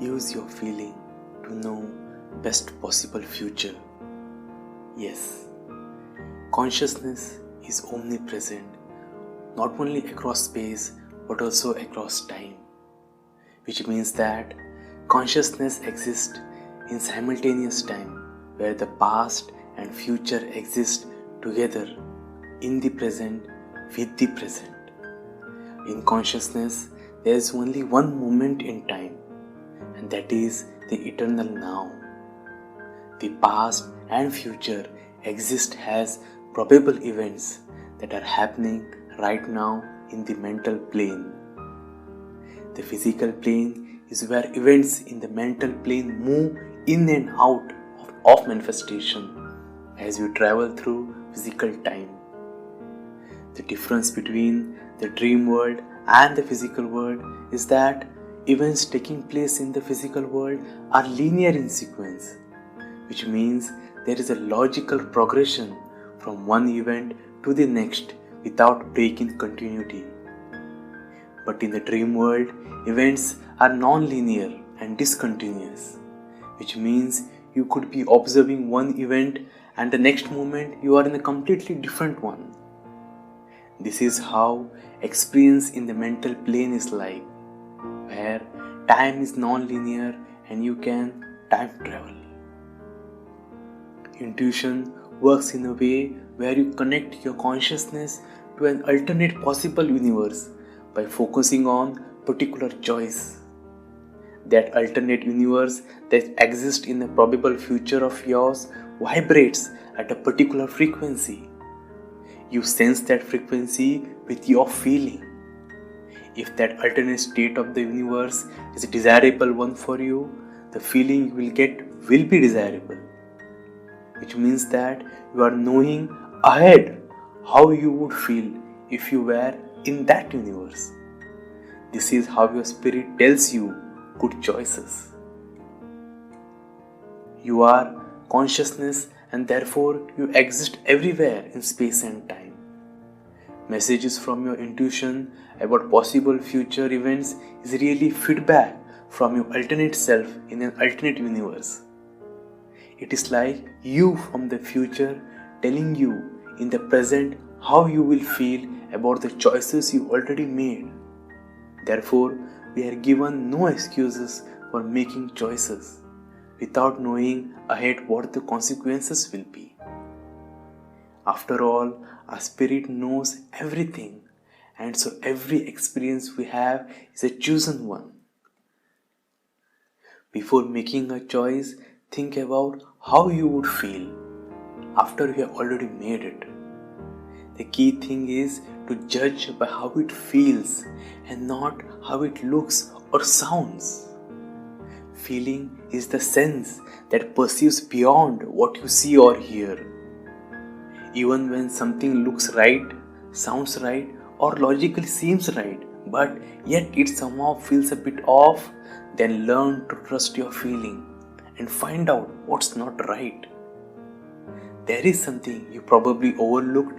Use your feeling to know best possible future. Yes, consciousness is omnipresent, not only across space but also across time, which means that consciousness exists in simultaneous time where the past and future exist together in the present with the present. In consciousness, there is only one moment in time, and that is the eternal now. The past and future exist as probable events that are happening right now in the mental plane. The physical plane is where events in the mental plane move in and out of manifestation as you travel through physical time. The difference between the dream world and the physical world is that events taking place in the physical world are linear in sequence, which means there is a logical progression from one event to the next without breaking continuity. But in the dream world, events are non-linear and discontinuous, which means you could be observing one event and the next moment you are in a completely different one. This is how experience in the mental plane is like, where time is non-linear and you can time travel. Intuition works in a way where you connect your consciousness to an alternate possible universe by focusing on particular choice. That alternate universe that exists in a probable future of yours vibrates at a particular frequency. You sense that frequency with your feeling. If that alternate state of the universe is a desirable one for you, the feeling you will get will be desirable, which means that you are knowing ahead how you would feel if you were in that universe. This is how your spirit tells you good choices. You are consciousness and therefore you exist everywhere in space and time. Messages from your intuition about possible future events is really feedback from your alternate self in an alternate universe. It is like you from the future telling you in the present how you will feel about the choices you already made. Therefore, we are given no excuses for making choices without knowing ahead what the consequences will be. After all, our spirit knows everything, and so every experience we have is a chosen one. Before making a choice, think about how you would feel after you have already made it. The key thing is to judge by how it feels and not how it looks or sounds. Feeling is the sense that perceives beyond what you see or hear. Even when something looks right, sounds right, or logically seems right, but yet it somehow feels a bit off, then learn to trust your feeling and find out what's not right. There is something you probably overlooked,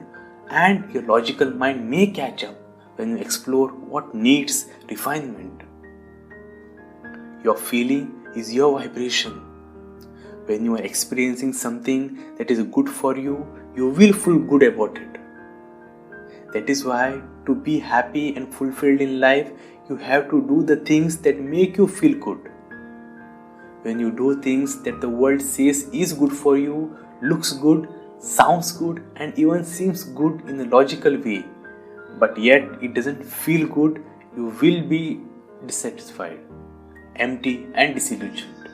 and your logical mind may catch up when you explore what needs refinement. Your feeling is your vibration. When you are experiencing something that is good for you, you will feel good about it. That is why to be happy and fulfilled in life, you have to do the things that make you feel good. When you do things that the world says is good for you, looks good, sounds good, and even seems good in a logical way, but yet it doesn't feel good, you will be dissatisfied, empty and disillusioned.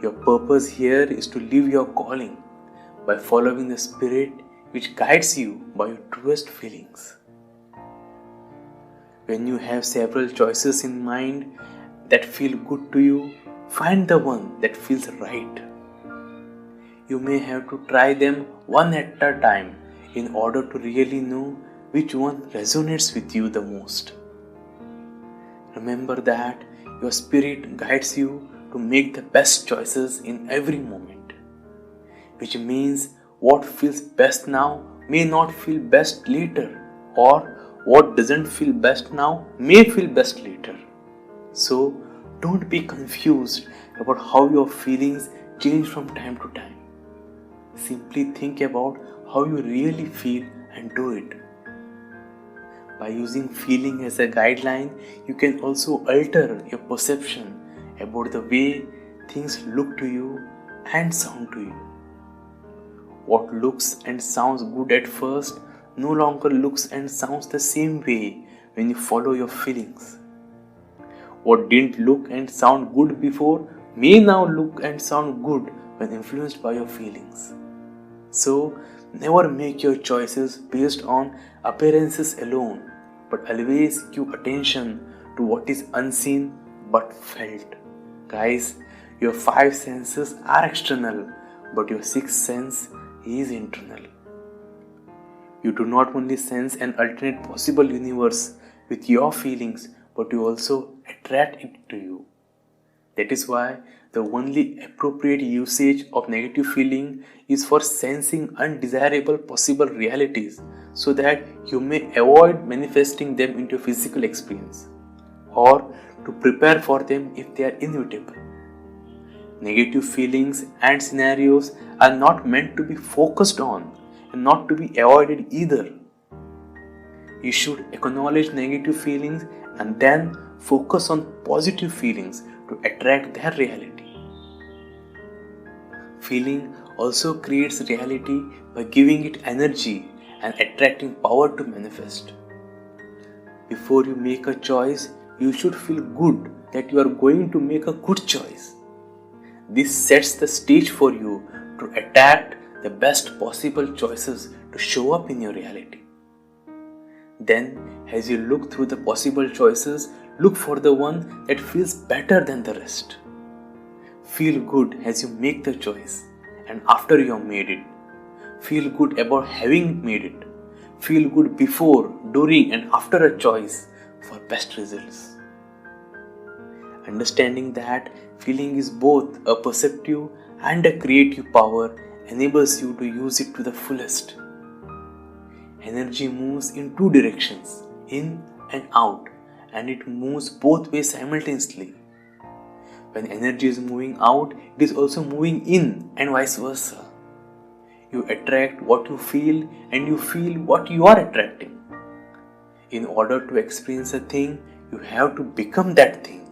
Your purpose here is to live your calling by following the spirit which guides you by your truest feelings. When you have several choices in mind that feel good to you, find the one that feels right. You may have to try them one at a time in order to really know which one resonates with you the most. Remember that your spirit guides you to make the best choices in every moment, which means what feels best now may not feel best later, or what doesn't feel best now may feel best later. So Don't be confused about how your feelings change from time to time. Simply think about how you really feel and do it. By using feeling as a guideline, you can also alter your perception about the way things look to you and sound to you. What looks and sounds good at first no longer looks and sounds the same way when you follow your feelings. What didn't look and sound good before may now look and sound good when influenced by your feelings. So, never make your choices based on appearances alone, but always give attention to what is unseen but felt. Guys, your five senses are external, but your sixth sense is internal. You do not only sense an alternate possible universe with your feelings, but you also attract it to you. That is why the only appropriate usage of negative feeling is for sensing undesirable possible realities so that you may avoid manifesting them into physical experience or to prepare for them if they are inevitable. Negative feelings and scenarios are not meant to be focused on and not to be avoided either. You should acknowledge negative feelings and then focus on positive feelings to attract their reality. Feeling also creates reality by giving it energy and attracting power to manifest. Before you make a choice, you should feel good that you are going to make a good choice. This sets the stage for you to attract the best possible choices to show up in your reality. Then, as you look through the possible choices, look for the one that feels better than the rest. Feel good as you make the choice and after you have made it. Feel good about having made it. Feel good before, during and after a choice for best results. Understanding that feeling is both a perceptive and a creative power enables you to use it to the fullest. Energy moves in two directions, in and out, and it moves both ways simultaneously. When energy is moving out, it is also moving in and vice versa. You attract what you feel and you feel what you are attracting. In order to experience a thing, you have to become that thing.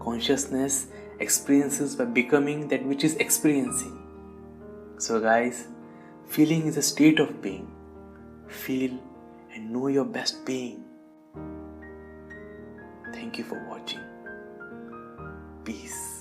Consciousness experiences by becoming that which is experiencing. So guys, feeling is a state of being. Feel and know your best being. Thank you for watching. Peace.